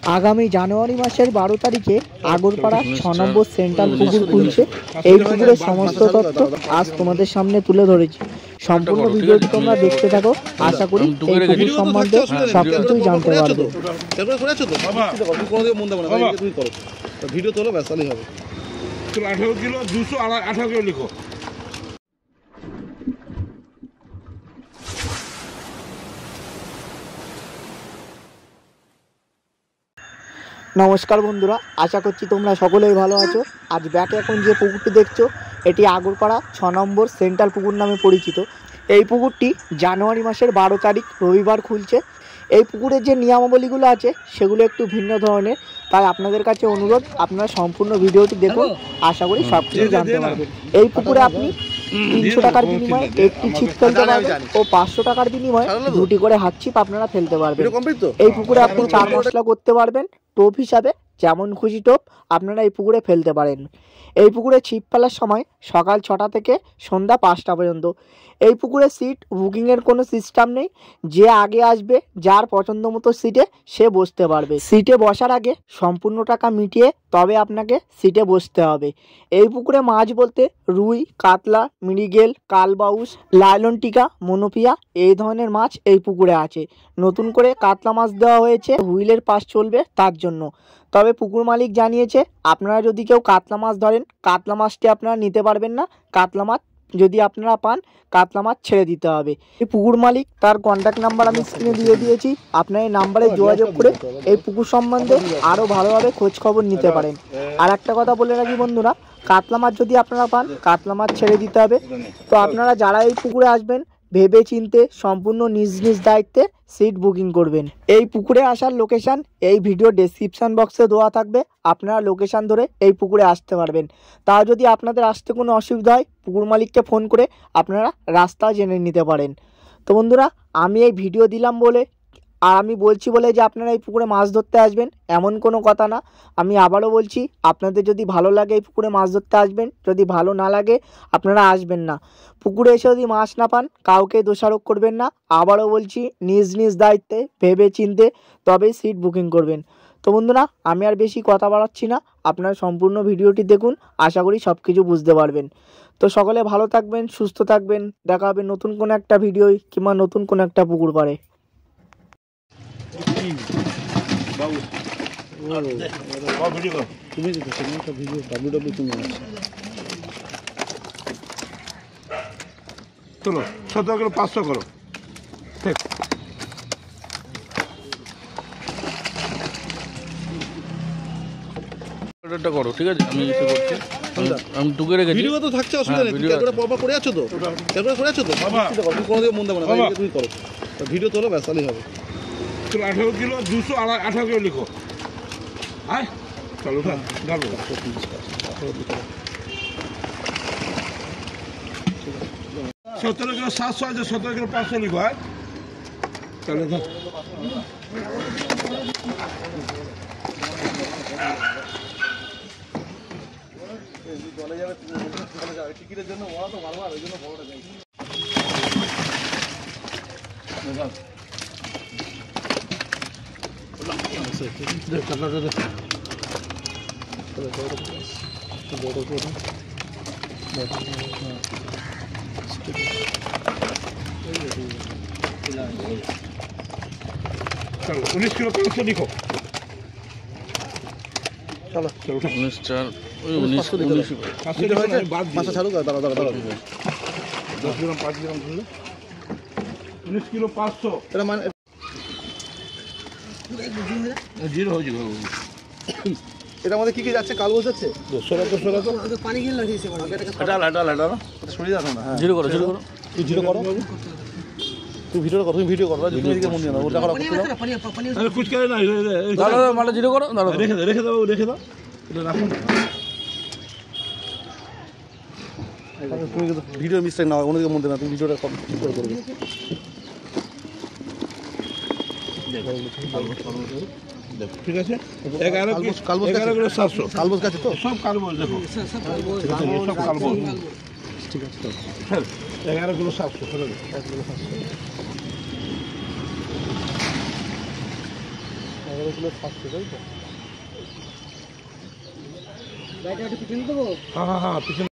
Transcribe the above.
আগামী জানুয়ারি মাসের 12 তারিখে আগরপাড়া 6 নম্বর সেন্ট্রাল পুকুর খুলছে। এই পুকুরের সমস্ত তথ্য আজ তোমাদের সামনে তুলে ধরেছি। সম্পূর্ণ ভিডিওটি তোমরা দেখতে থাকো। আশা করি এই পুকুর সম্বন্ধে সবকিছুই জানতে পারবে। ভিডিও তোলো ব্যাস তাহলেই হবে। 18 কিলো 218 কিলো লিখো। নমস্কার বন্ধুরা, আশা করছি তোমরা সকলেই ভালো আছো। আজ ব্যাকে এখন যে পুকুরটি দেখছো এটি আগরপাড়া 6 নম্বর সেন্ট্রাল পুকুর নামে পরিচিত। এই পুকুরটি জানুয়ারি মাসের 12 তারিখ রবিবার খুলছে। এই পুকুরের যে নিয়মাবলীগুলো আছে সেগুলো একটু ভিন্ন ধরনের, তাই আপনাদের কাছে অনুরোধ আপনারা সম্পূর্ণ ভিডিওটি দেখুন। আশা করি সব কিছু জানতে পারবেন। এই পুকুরে আপনি 300 টাকার বিনিময়ে একটি ছিপ ফেলতে পারবেন ও 500 টাকার বিনিময়ে দুটি করে হাত ছিপ আপনারা ফেলতে পারবেন। এই পুকুরে আপনি 4 মশলা করতে পারবেন। টোপ হিসাবে যেমন খুশি টোপ আপনারা এই পুকুরে ফেলতে পারেন। এই পুকুরে ছিপ ফেলার সময় সকাল 6টা থেকে সন্ধ্যা 5টা পর্যন্ত। এই পুকুরে সিট বুকিংয়ের কোনো সিস্টেম নেই। যে আগে আসবে, যার পছন্দ মতো সিটে সে বসতে পারবে। সিটে বসার আগে সম্পূর্ণ টাকা মিটিয়ে তবে আপনাকে সিটে বসতে হবে। এই পুকুরে মাছ বলতে রুই, কাতলা, মৃগেল, কালবাউস, লাইলন টিকা, মনোপিয়া এই ধরনের মাছ এই পুকুরে আছে। নতুন করে কাতলা মাছ দেওয়া হয়েছে, হুইলের পাস চলবে তার জন্য। তবে পুকুর মালিক জানিয়েছে আপনারা যদি কেউ কাতলা মাছ ধরেন, কাতলা মাছটি আপনারা নিতে পারবেন না। কাতলা মাছ যদি আপনারা পান, কাতলা মাছ ছেড়ে দিতে হবে। এই পুকুর মালিক তার কন্ট্যাক্ট নাম্বার আমি স্ক্রিনে দিয়ে দিয়েছি। আপনার এই নাম্বারে যোগাযোগ করে এই পুকুর সম্বন্ধে আরও ভালোভাবে খোঁজ খবর নিতে পারেন। আর একটা কথা বলে রাখি বন্ধুরা, কাতলা মাছ যদি আপনারা পান, কাতলা মাছ ছেড়ে দিতে হবে। তো আপনারা যারা এই পুকুরে আসবেন ভেবে চিনতে সম্পূর্ণ নিজ নিজ দায়িত্বে সিট বুকিং করবেন। এই পুকুরে আসার লোকেশান এই ভিডিও ডেসক্রিপশান বক্সে দেওয়া থাকবে। আপনারা লোকেশান ধরে এই পুকুরে আসতে পারবেন। তা যদি আপনাদের আসতে কোনো অসুবিধা হয়, পুকুর মালিককে ফোন করে আপনারা রাস্তা জেনে নিতে পারেন। তো বন্ধুরা, আমি এই ভিডিও দিলাম বলে আর আমি বলছি বলে যে আপনারা এই পুকুরে মাছ ধরতে আসবেন এমন কোনো কথা না। আমি আবারও বলছি, আপনাদের যদি ভালো লাগে এই পুকুরে মাছ ধরতে আসবেন, যদি ভালো না লাগে আপনারা আসবেন না। পুকুরে এসে যদি মাছ না পান কাউকে দোষারোপ করবেন না। আবারও বলছি, নিজ নিজ দায়িত্বে ভেবে চিনতে তবেই সিট বুকিং করবেন। তো বন্ধুরা, আমি আর বেশি কথা বাড়াচ্ছি না, আপনারা সম্পূর্ণ ভিডিওটি দেখুন। আশা করি সব কিছু বুঝতে পারবেন। তো সকলে ভালো থাকবেন, সুস্থ থাকবেন। দেখা হবে নতুন কোনো একটা ভিডিও কিংবা নতুন কোনো একটা পুকুর পাড়ে। চলো 17 কিলো 500 করো। ঠিক অর্ডারটা করো, ঠিক আছে? আমি এসে করছি। আমি টুকে রেখেছি। ভিডিও তো থাকছে, অসুবিধা নেই। ক্যামেরা পপা করে আছো তো? ক্যামেরা করে আছো তো? বাবা তুমি কোনো দিকে মন দেব না, তুমি করো। ভিডিও তোলো ব্যাস তাহলেই হবে। 18 কিলো 218 কিলো লিখো। আয় চলো না গালো 17 কিলো 700 আছে, 17 কিলো 500 লিখো। আয় চলো না চলে যাবে, চলে যাবে টিকিটের জন্য ওরা তো বারবার ওই জন্য বড়টা যাই। চলো 19 কিলো 500 লিখো। চলো চলো 19 4 ওই 19 হয়েছে। মাথা ছাড়ো, দাঁড়া দাঁড়া দাঁড়া 10 গ্রাম 5 গ্রাম ধরলে 19 কিলো 500। এটা মানে জিরো হয়ে যাবে। এটার মধ্যে কি কি যাচ্ছে? কালবোস যাচ্ছে, পানি গিয়ে লাগিয়েছে। সরিয়ে রাখো না। জিরো করো, জিরো করো। তুই জিরো করো, তুই ভিডিও করো, তুমি ভিডিও করো। তুমি এদিকে মন দিয়ে দাও, ওটা করো। আরে কুছ করে না, দাঁড়া মালটা জিরো করো, দাঁড়া রেখে দাও, রেখে দাও, রেখে দাও। এটা রাখুন। তুমি ভিডিও মিস্টেক না হয় অন্যদিকে মন দিয়ে না, তুমি ভিডিওটা ঠিক করে করবে। ঠিক আছে। 11 কিলো 700 কালবোস গাছে তো সব কালবোস। দেখো সব কালবোস। ঠিক আছে, 11 কিলো 700 করে 1 কিলো 700। 15 কিলো থাকছে তাই তো? গাড়িটা একটু পিছনে দেবো? হ্যাঁ হ্যাঁ হ্যাঁ পিছনে